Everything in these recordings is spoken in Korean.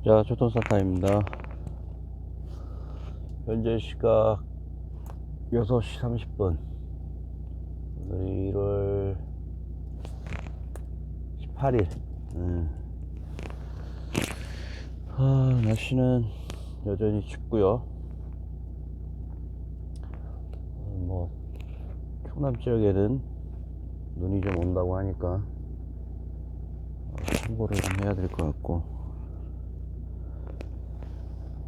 자, 조선사타입니다. 현재 시각 6시 30분. 오늘 1월 18일. 날씨는 여전히 춥고요. 뭐 충남 지역에는 눈이 좀 온다고 하니까 참고를 좀 해야 될 것 같고,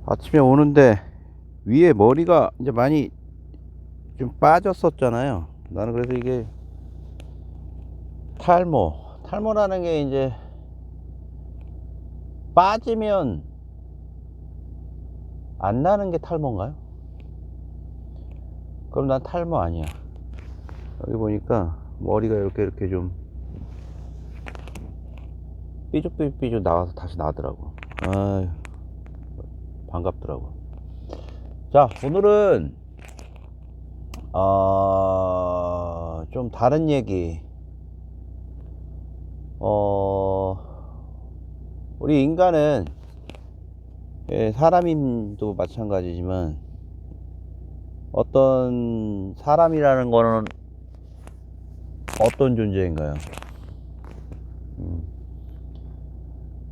아침에 오는데 위에 머리가 이제 많이 좀 빠졌었잖아요. 나는 그래서 이게 탈모라는 게 이제 빠지면 안 나는 게 탈모인가요? 그럼 난 탈모 아니야. 여기 보니까 머리가 이렇게 좀 삐죽삐죽 나와서 다시 나더라고. 아유, 반갑더라고. 자, 오늘은 좀 다른 얘기. 우리 인간은, 사람도 마찬가지지만 어떤 사람이라는 거는 어떤 존재인가요?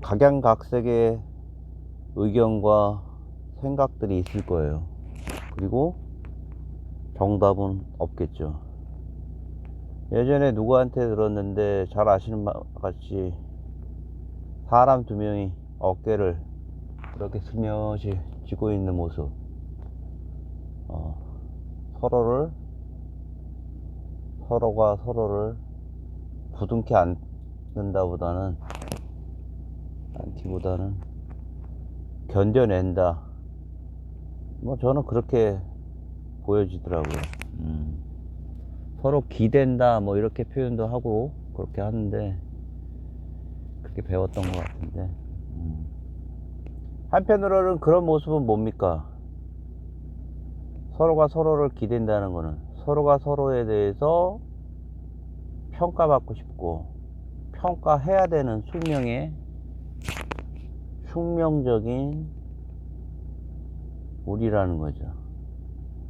각양각색의 의견과 생각들이 있을 거예요. 그리고 정답은 없겠죠. 예전에 누구한테 들었는데, 잘 아시는 바 같이 사람 두 명이 어깨를 이렇게 스며시 쥐고 있는 모습, 서로가 서로를 부둥켜 안기보다는 견뎌낸다. 뭐 저는 그렇게 보여지더라고요. 서로 기댄다 뭐 이렇게 표현도 하고 그렇게 하는데, 그렇게 배웠던 것 같은데, 한편으로는 그런 모습은 뭡니까? 서로가 서로를 기댄다는 거는 서로가 서로에 대해서 평가받고 싶고 평가해야 되는 숙명적인 우리라는 거죠.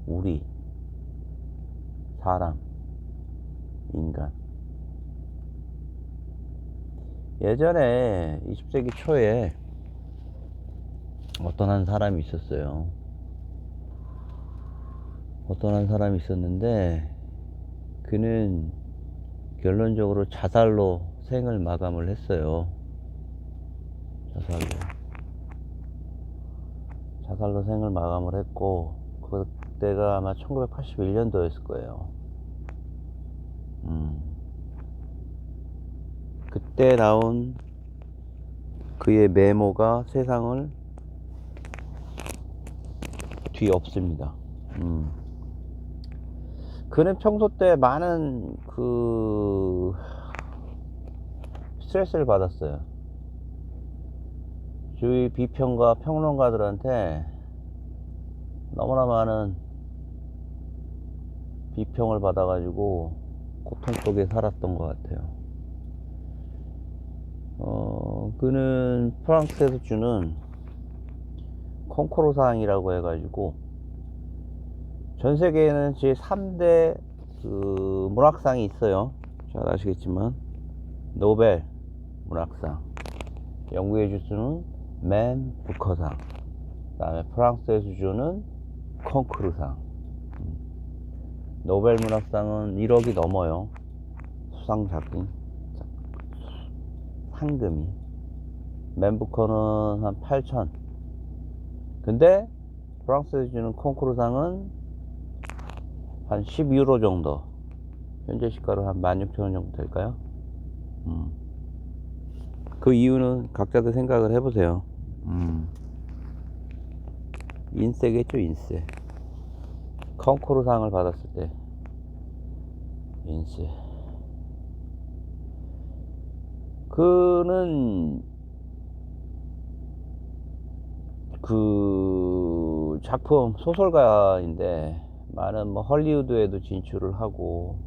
우리 사람, 인간. 예전에 20세기 초에 어떤 한 사람이 있었어요. 있었는데 그는 결론적으로 자살로 생을 마감을 했어요. 자살로 생을 마감을 했고, 그때가 아마 1981년도였을 거예요. 그때 나온 그의 메모가 세상을 뒤엎습니다. 그는 평소 때 많은 스트레스를 받았어요. 주위 비평가 평론가들한테 너무나 많은 비평을 받아가지고 고통 속에 살았던 것 같아요. 그는 프랑스에서 주는 콩쿠르상이라고 해가지고, 전 세계에는 제 3대 문학상이 있어요. 잘 아시겠지만 노벨 문학상, 영국에서 주는 맨 부커상, 그 다음에 프랑스에서 주는 콩쿠르상. 노벨 문학상은 1억이 넘어요. 수상작품 상금이. 맨 부커는 한 8천. 근데 프랑스에서 주는 콩쿠르상은 한 10유로 정도, 현재 시가로 한 16,000원 정도 될까요? 그 이유는 각자들 생각을 해보세요. 인세겠죠, 인세. 콩쿠르상을 받았을 때 인세. 그는 그 작품 소설가인데, 많은 헐리우드에도 진출을 하고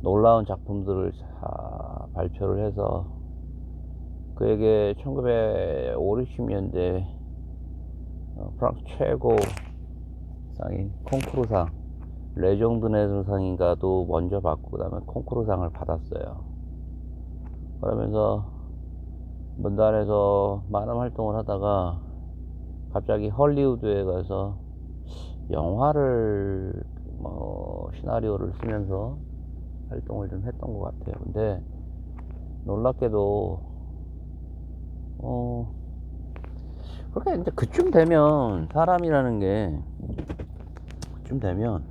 놀라운 작품들을 다 발표를 해서 그에게 1950, 60년대 프랑스 최고 상인 콩쿠르상, 레종드네르상인가도 먼저 받고 그 다음에 콩쿠르상을 받았어요. 그러면서 문단에서 많은 활동을 하다가 갑자기 헐리우드에 가서 영화를 시나리오를 쓰면서 활동을 좀 했던 것 같아요. 근데 놀랍게도 그렇게 이제 그쯤 되면 사람이라는 게 그쯤 되면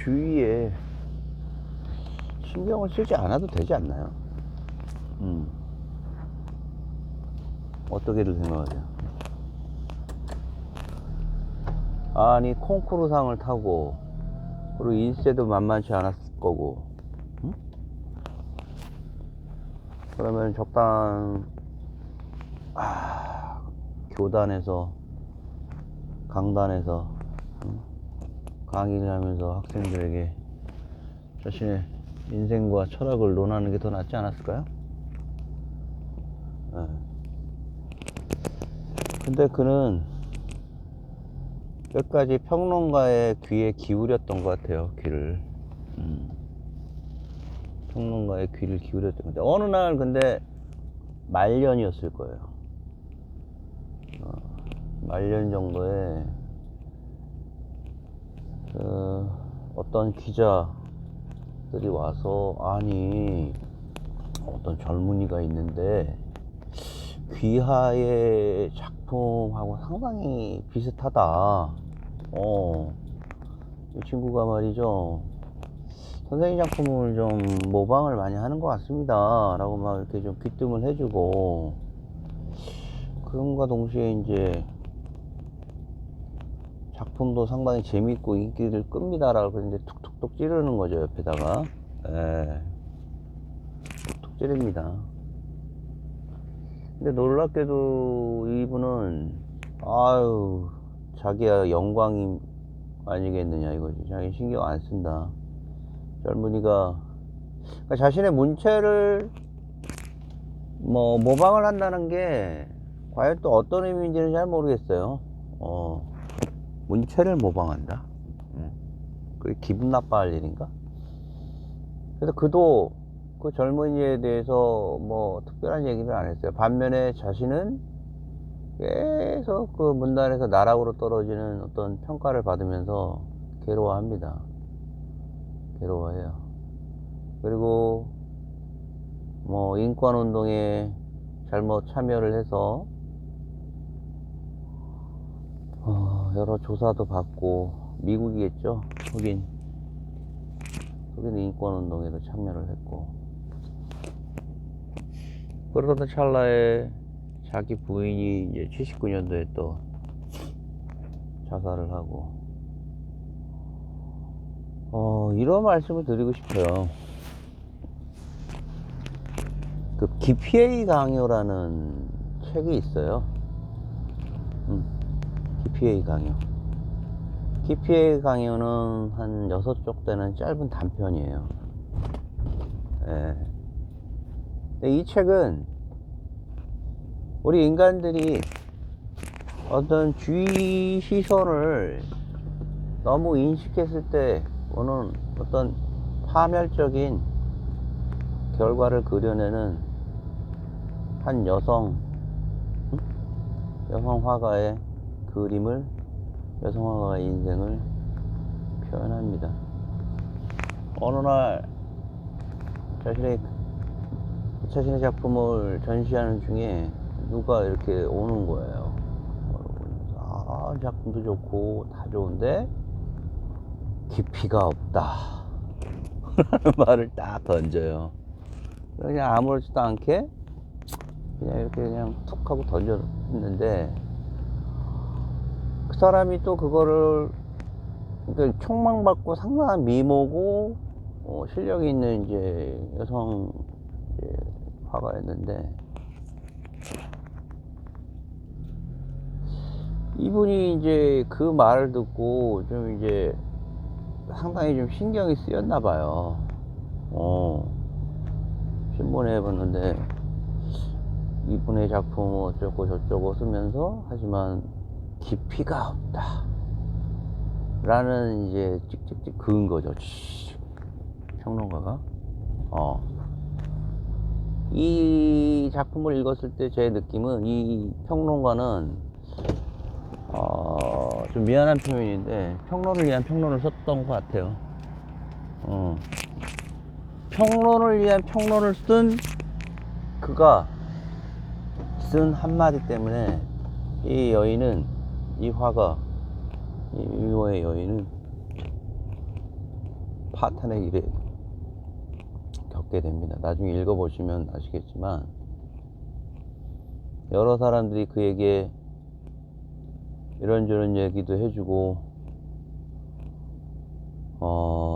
주위에 신경을 쓰지 않아도 되지 않나요? 어떻게들 생각하세요? 아니 콩쿠르상을 타고 그리고 인세도 만만치 않았을 거고, 응? 그러면 교단에서 강단에서 강의를 하면서 학생들에게 자신의 인생과 철학을 논하는 게 더 낫지 않았을까요? 네. 근데 그는 끝까지 평론가의 귀에 기울였던 것 같아요. 귀를. 평론가의 귀를 기울였던 것 같아요. 어느 날 근데 말년이었을 거예요. 말년 정도에 어떤 기자들이 와서, 아니 어떤 젊은이가 있는데 귀하의 작품하고 상당히 비슷하다. 이 친구가 말이죠, 선생님 작품을 좀 모방을 많이 하는 것 같습니다 라고 막 이렇게 좀 귀뜸을 해주고, 그럼과 동시에 이제 작품도 상당히 재밌고 인기를 끕니다 라고 이제 툭툭툭 찌르는 거죠. 옆에다가 툭툭 찌릅니다. 근데 놀랍게도 이분은 자기야 영광이 아니겠느냐 이거지. 자기 신경 안 쓴다. 젊은이가 그러니까 자신의 문체를 모방을 한다는 게 과연 또 어떤 의미인지는 잘 모르겠어요. 문체를 모방한다. 그게 기분 나빠할 일인가? 그래서 그도 그 젊은이에 대해서 특별한 얘기를 안 했어요. 반면에 자신은 계속 그 문단에서 나락으로 떨어지는 어떤 평가를 받으면서 괴로워합니다. 괴로워해요. 그리고 인권운동에 잘못 참여를 해서 여러 조사도 받고, 미국이겠죠. 흑인 인권운동에도 참여를 했고, 그러던 찰나에 자기 부인이 이제 79년도에 또 자살을 하고, 이런 말씀을 드리고 싶어요. 그 기피의 강요라는 책이 있어요. 기피의 강요. 기피의 강요는 한 6쪽 되는 짧은 단편이에요. 근데 이 책은 우리 인간들이 어떤 주의 시선을 너무 인식했을 때 오는 어떤 파멸적인 결과를 그려내는 한 여성 화가의 그림을, 여성 화가의 인생을 표현합니다. 어느 날 자신의 작품을 전시하는 중에 누가 이렇게 오는 거예요. 작품도 좋고 다 좋은데 깊이가 없다 라는 말을 딱 던져요. 그냥 아무렇지도 않게 그냥 이렇게 그냥 툭 하고 던졌는데, 그 사람이 또 그거를 그러니까 촉망받고 상당한 미모고 실력이 있는 이제 여성 화가였는데, 이분이 이제 그 말을 듣고 좀 이제 상당히 좀 신경이 쓰였나 봐요. 신문에 봤는데 이분의 작품 어쩌고 저쩌고 쓰면서, 하지만 깊이가 없다 라는 이제 찍찍찍 그은 거죠. 평론가가. 이 작품을 읽었을 때 제 느낌은, 이 평론가는 좀 미안한 표현인데 평론을 위한 평론을 썼던 것 같아요. 평론을 위한 평론을 쓴 그가 쓴 한마디 때문에 이 여인은, 이 화가, 이 유호의 여인은 파탄의 길에 겪게 됩니다. 나중에 읽어보시면 아시겠지만, 여러 사람들이 그에게 이런저런 얘기도 해주고,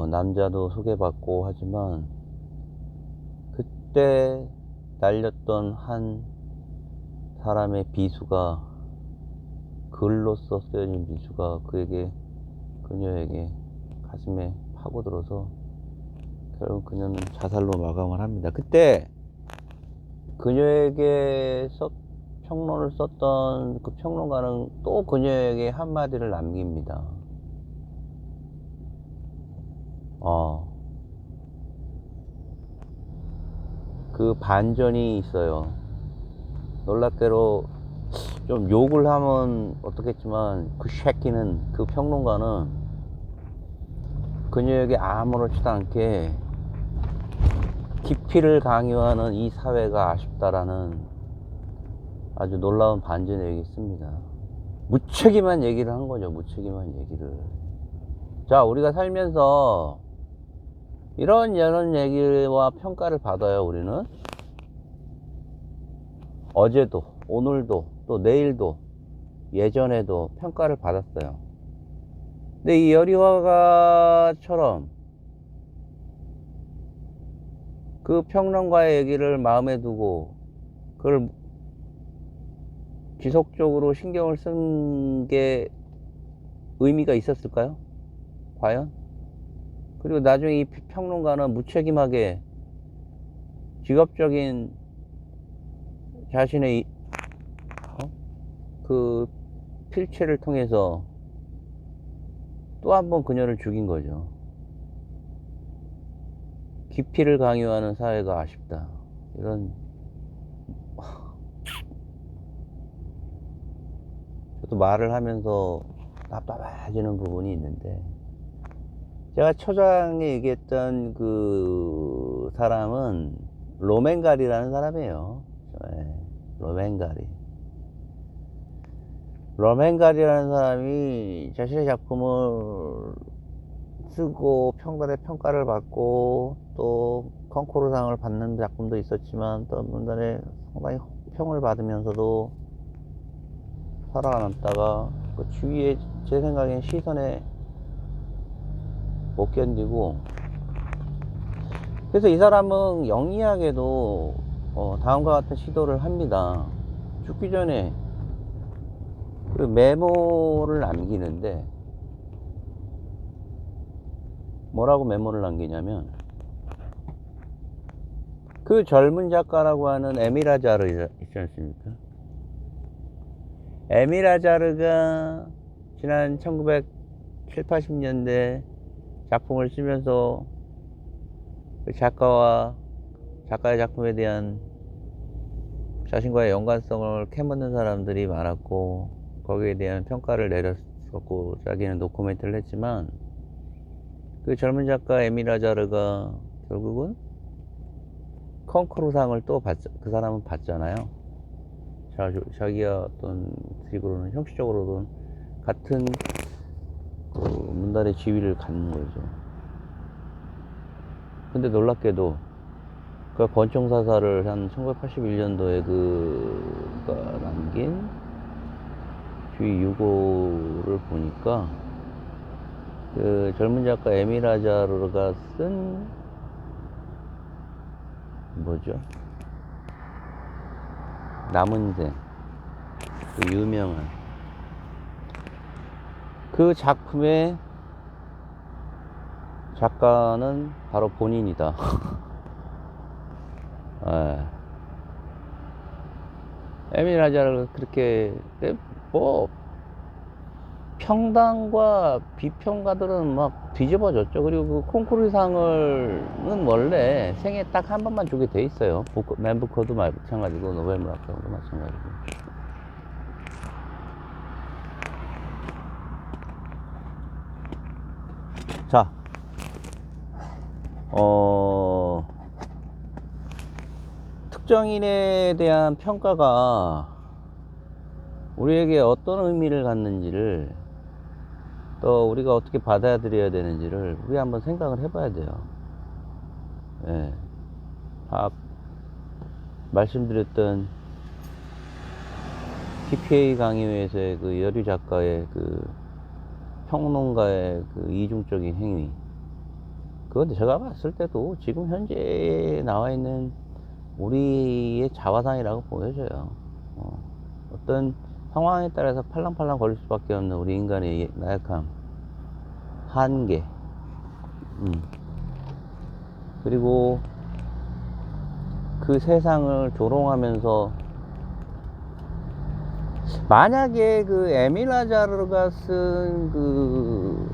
남자도 소개받고 하지만, 그때 날렸던 한 사람의 비수가, 글로써 쓰여진 비수가 그녀에게 가슴에 파고들어서 결국 그녀는 자살로 마감을 합니다. 그때 그녀에게 평론을 썼던 그 평론가는 또 그녀에게 한마디를 남깁니다. 그 반전이 있어요. 놀랍게도 좀 욕을 하면 어떻겠지만, 그 새끼는, 그 평론가는 그녀에게 아무렇지도 않게 깊이를 강요하는 이 사회가 아쉽다라는 아주 놀라운 반전의 얘기를 씁니다. 무책임한 얘기를 한 거죠. 무책임한 얘기를. 자, 우리가 살면서 이런 얘기와 평가를 받아요. 우리는 어제도, 오늘도, 또 내일도, 예전에도 평가를 받았어요. 근데 이 여리화가처럼 그 평론가의 얘기를 마음에 두고 그걸 지속적으로 신경을 쓴 게 의미가 있었을까요? 과연? 그리고 나중에 이 평론가는 무책임하게 직업적인 자신의 그 필체를 통해서 또 한 번 그녀를 죽인 거죠. 깊이를 강요하는 사회가 아쉽다. 이런, 저도 말을 하면서 답답해지는 부분이 있는데, 제가 초장에 얘기했던 그 사람은 로맨가리라는 사람이에요. 로맨가리라는 사람이 자신의 작품을 쓰고 평단의 평가를 받고, 또 콩쿠르상을 받는 작품도 있었지만, 또 문단에 상당히 평을 받으면서도 살아남다가 그 주위에, 제 생각엔 시선에 못 견디고, 그래서 이 사람은 영리하게도 다음과 같은 시도를 합니다. 죽기 전에 그 메모를 남기는데, 뭐라고 메모를 남기냐면, 그 젊은 작가라고 하는 에밀 아자르 있지 않습니까? 에밀 아자르가 지난 1970, 80년대 작품을 쓰면서 그 작가의 작품에 대한 자신과의 연관성을 캐묻는 사람들이 많았고, 거기에 대한 평가를 내렸었고, 자기는 노코멘트를 했지만, 그 젊은 작가 에밀 아자르가 결국은 콩쿠르상을 또 그 사람은 받잖아요. 자기가 어떤 식으로는, 형식적으로는 같은 그 문단의 지위를 갖는 거죠. 근데 놀랍게도 그 권총사살을 한 1981년도에 그가 남긴 주의 유고를 보니까, 그 젊은 작가 에밀 아자르가 쓴 뭐죠? 남은 생, 그 유명한 그 작품에 작가는 바로 본인이다. 예. 에밀 아자르가 그렇게 뭐 평당과 비평가들은 막 뒤집어졌죠. 그리고 그 콩쿠르상을는 원래 생애 딱 한 번만 주게 돼 있어요. 맨 부커도 마찬가지고 노벨 문학상도 마찬가지고. 자, 특정인에 대한 평가가 우리에게 어떤 의미를 갖는지를, 또 우리가 어떻게 받아들여야 되는지를 우리 한번 생각을 해봐야 돼요. 예. 말씀드렸던 PPA 강의회에서의 그 여류 작가의 그 평론가의 그 이중적인 행위, 그건데 제가 봤을 때도 지금 현재 나와 있는 우리의 자화상이라고 보여져요. 어떤 상황에 따라서 팔랑팔랑 거릴 수밖에 없는 우리 인간의 나약함, 한계, 그리고 그 세상을 조롱하면서, 만약에 그 에밀 아자르가 쓴 그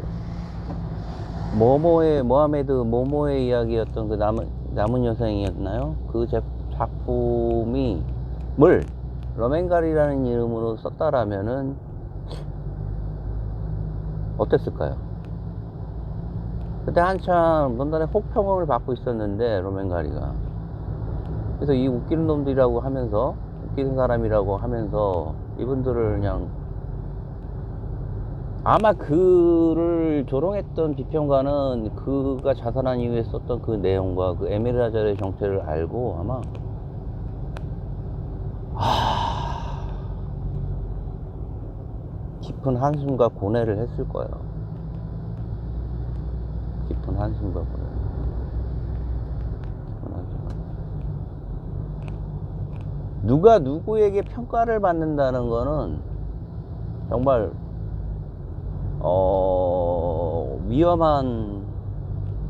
모하메드 모모의 이야기였던 그 남은 여생이었나요? 그 작품이 러멘갈이라는 이름으로 썼다라면은 어땠을까요? 그때 한참 런던에 혹평을 받고 있었는데, 로맨가리가. 그래서 이 웃기는 놈들이라고 하면서, 웃기는 사람이라고 하면서 이분들을 그냥, 아마 그를 조롱했던 비평가는 그가 자살한 이후에 썼던 그 내용과 그 에밀 아자르의 정체를 알고 아마 깊은 한숨과 고뇌를 했을 거예요. 깊은 한숨과 고뇌. 누가 누구에게 평가를 받는다는 거는 정말 위험한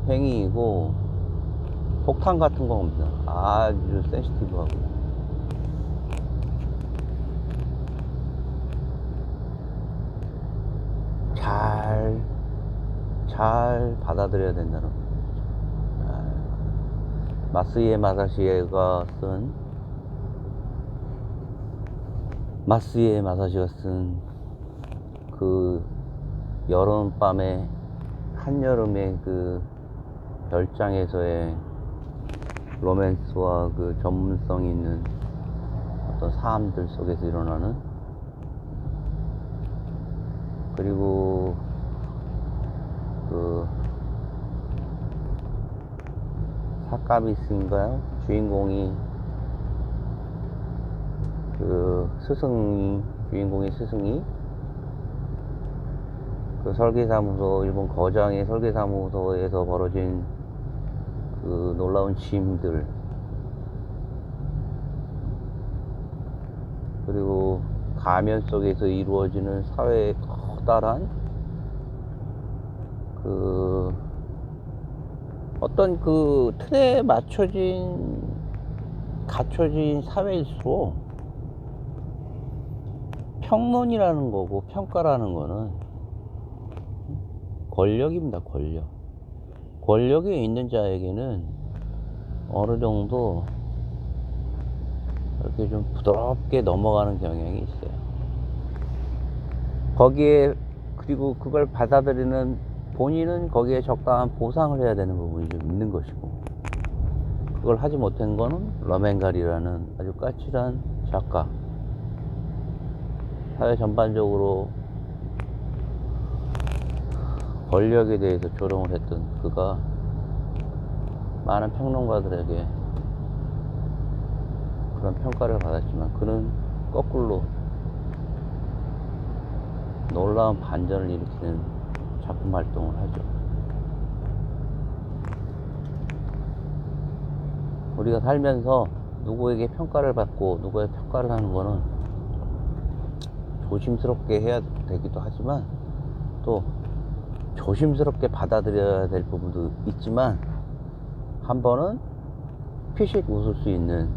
행위이고 폭탄 같은 겁니다. 아주 센시티브하고. 잘 받아들여야 된다는 거죠. 마스이에 마사시가 쓴 그 여름밤에, 한여름의 그 별장에서의 로맨스와 그 전문성 있는 어떤 삶들 속에서 일어나는, 그리고 그 사카미스인가요? 주인공의 스승이 그 설계사무소, 일본 거장의 설계사무소에서 벌어진 그 놀라운 짐들, 그리고 가면 속에서 이루어지는 사회의 커다란 그 어떤 그 틀에 갖춰진 사회일수록 평론이라는 거고 평가라는 거는 권력입니다. 권력이 있는 자에게는 어느 정도 이렇게 좀 부드럽게 넘어가는 경향이 있어요. 거기에, 그리고 그걸 받아들이는 본인은 거기에 적당한 보상을 해야 되는 부분이 좀 있는 것이고, 그걸 하지 못한 거는 러멘갈이라는 아주 까칠한 작가, 사회 전반적으로 권력에 대해서 조롱을 했던 그가 많은 평론가들에게 그런 평가를 받았지만, 그는 거꾸로 놀라운 반전을 일으키는 작품 활동을 하죠. 우리가 살면서 누구에게 평가를 받고 누구의 평가를 하는 거는 조심스럽게 해야 되기도 하지만, 또 조심스럽게 받아들여야 될 부분도 있지만 한 번은 피식 웃을 수 있는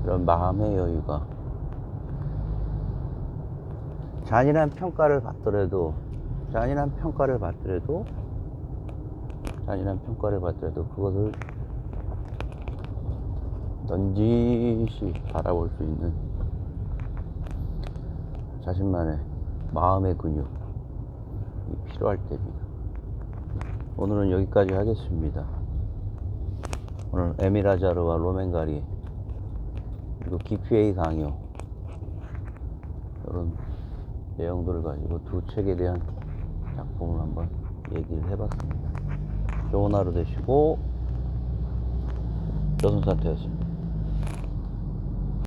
그런 마음의 여유가, 잔인한 평가를 받더라도 그것을 넌지시 바라볼 수 있는 자신만의 마음의 근육이 필요할 때입니다. 오늘은 여기까지 하겠습니다. 오늘 에밀 아자르와 로맨가리 그리고 기피에이 강요, 이런 내용들을 가지고 두 책에 대한 작품을 한번 얘기를 해봤습니다. 좋은 하루 되시고, 조선사태였습니다.